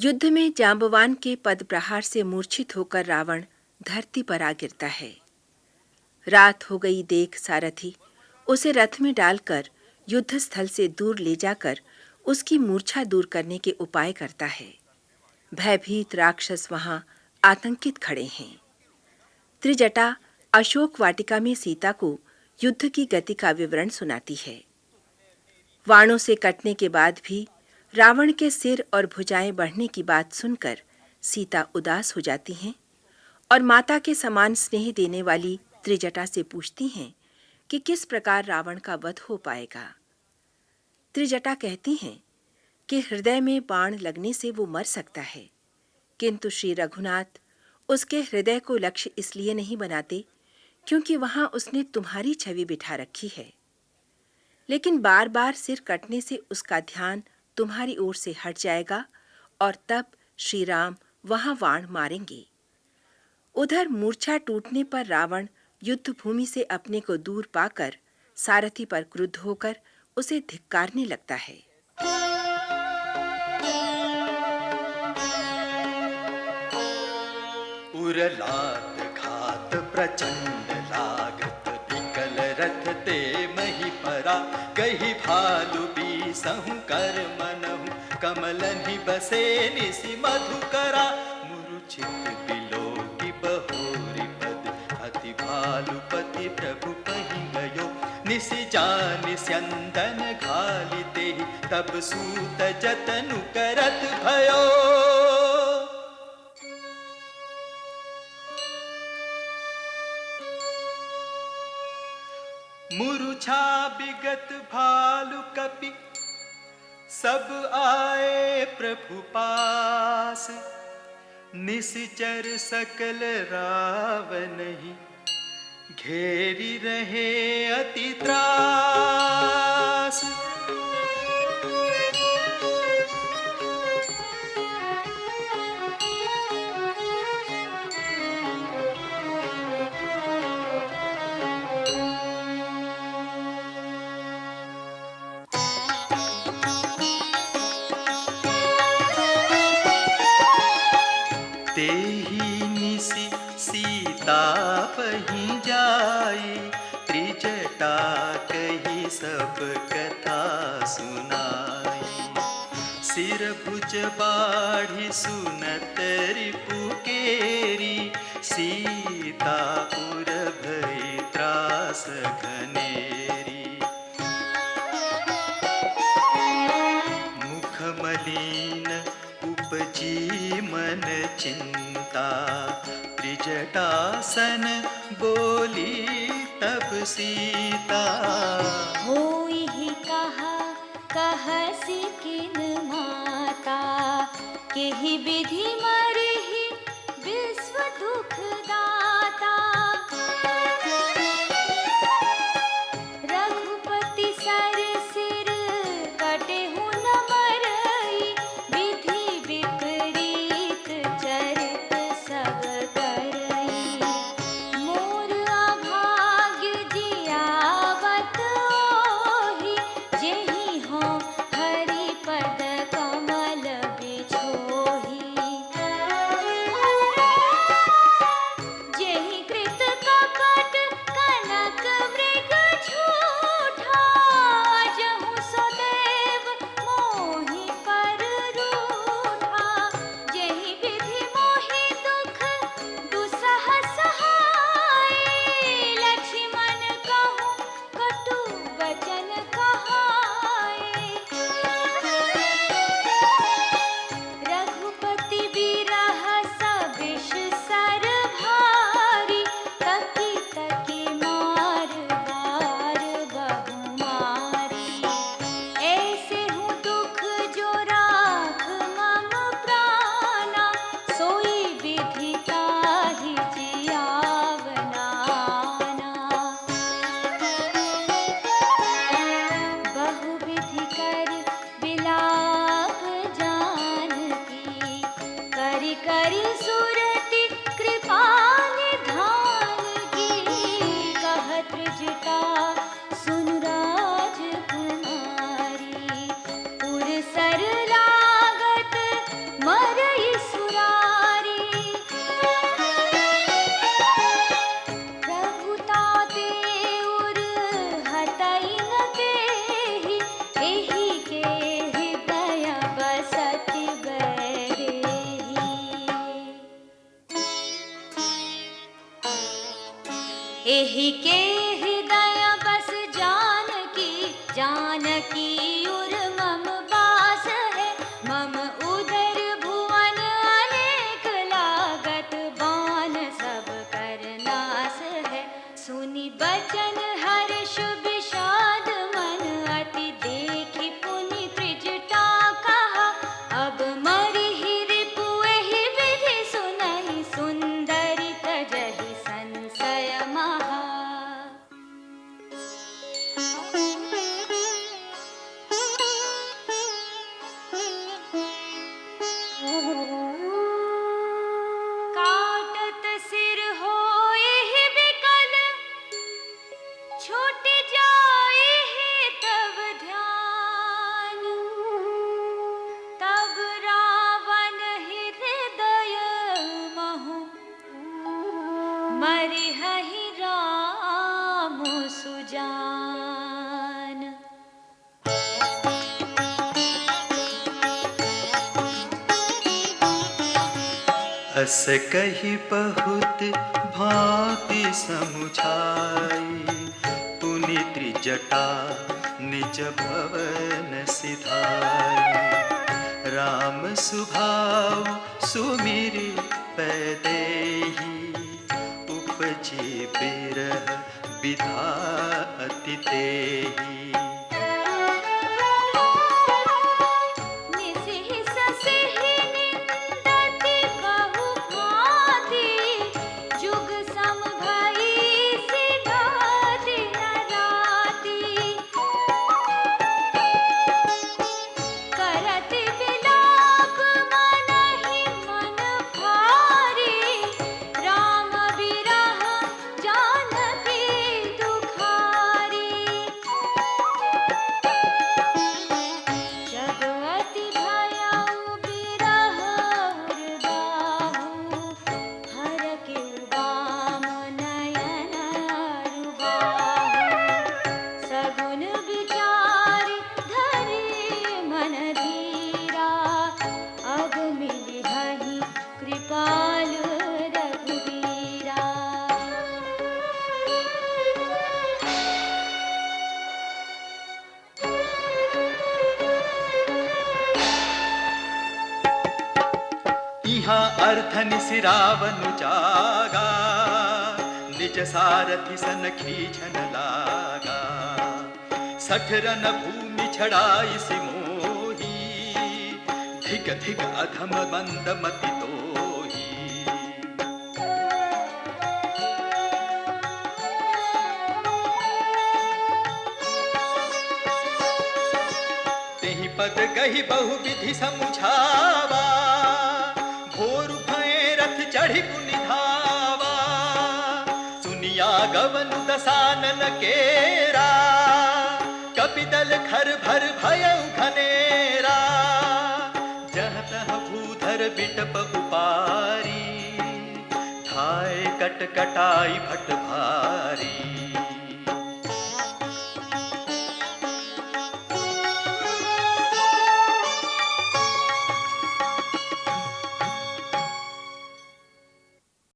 युद्ध में जांबवान के पद प्रहार से मूर्छित होकर रावण धरती पर आ गिरता है। रात हो गई देख सारथी उसे रथ में डालकर युद्ध स्थल से दूर ले जाकर उसकी मूर्छा दूर करने के उपाय करता है। भयभीत राक्षस वहां आतंकित खड़े हैं। त्रिजटा अशोक वाटिका में सीता को युद्ध की गति का विवरण सुनाती है। वाणों से कटने के बाद भी रावण के सिर और भुजाएं बढ़ने की बात सुनकर सीता उदास हो जाती हैं और माता के समान स्नेह देने वाली त्रिजटा से पूछती हैं कि किस प्रकार रावण का वध हो पाएगा। त्रिजटा कहती हैं कि हृदय में बाण लगने से वो मर सकता है, किंतु श्री रघुनाथ उसके हृदय को लक्ष्य इसलिए नहीं बनाते क्योंकि वहां उसने तुम्हारी छवि बिठा रखी है। लेकिन बार बार सिर कटने से उसका ध्यान तुम्हारी ओर से हट जाएगा और तब श्री राम वहां वाण मारेंगे। उधर मूर्छा टूटने पर रावण युद्ध भूमि से अपने को दूर पाकर सारथी पर क्रुद्ध होकर उसे धिक्कारने लगता है। उरलात घात प्रचंड लागत विकल रथ ते मही परा कही भालु बीसहु कर मनहु कमलनि बसे निसि मधुकरा मुरुचित बिलोकी बहोरी पद अति भालुपति प्रभु पहि गयो निसि जानि स्यंदन घालि तेहि तब सूत जतनु करत भयो। मुरुछा बिगत भालु कपि सब आए प्रभु पास निश्चर सकल रावनहि घेरी रहे अति त्रास। तेहि निसि सीता पहि जाई त्रिजटा कही सब कथा सुनाई। सिर भुज बाढ़ि सुनत रिपु केरी सीता उर भई त्रास घनेरी। मुख मलिन उपजी मन चिंता त्रिजटासन बोली तब सीता। होई ही कहा कहसी किन माता केहि विधि मरहि विश्व दुख दाता। रघुपति सर सिर कटेहु न मरई विधि विपरीत चरित सब करई। मोर अभाग्य जियावत ओहि जेहि हों हरि पद कमल बिछोहि। के हृदय बस जानकी, जानकी उर मम बास है। मम उदर भुवन अनेक लागत, बान सब कर नास है। सुनि बचन हर्ष विषाद मन, अति देखि पुनि त्रिजटा कहा। अब मरिहि रिपु एहि विधि सुनहि, सुंदरी तजहि संशय महा। काटत सिर होए विकल, छूट जाए तब ध्यान। तब रावण हृदय महु, मरिहहि राम सुजान। अस कही बहुत भांति समुझाई, पुनि त्रिजटा निज भवन सिधाई। राम सुभाव सुमिरि पैदेहि, उपजी बिरह विधा अति तेहि। निसिहि ससिहि निंदति बहु भांति, जुग सम भई सिधा दिन राति। करत विलाप मनहि मन भारी, राम बिरह जानकी दुखारी। जग अति भयउ बिरह उर्बाहु, हरके बाम नयन अरुबाहु। सगुन विचार धरि मन धीरा, अब मिलिहहि कृपालु रघुवीरा। इहाँ अर्धनि सिरावनु जागा, निज सारथि सन खींचन लागा। 60 रन भूमि छड़ाई सिमोही, धिक धिक अधम मंद मति तोही। तेहि पद गही बहु विधि समुझावा, भोर भये रथ चढ़ी पुनि धावा। सुनिया गवन दसानन केरा, कपिदल खर भर भयउ घनेरा। जहाँ तहाँ भूधर बिटप उपारी, धाय कट कटाई भट भारी।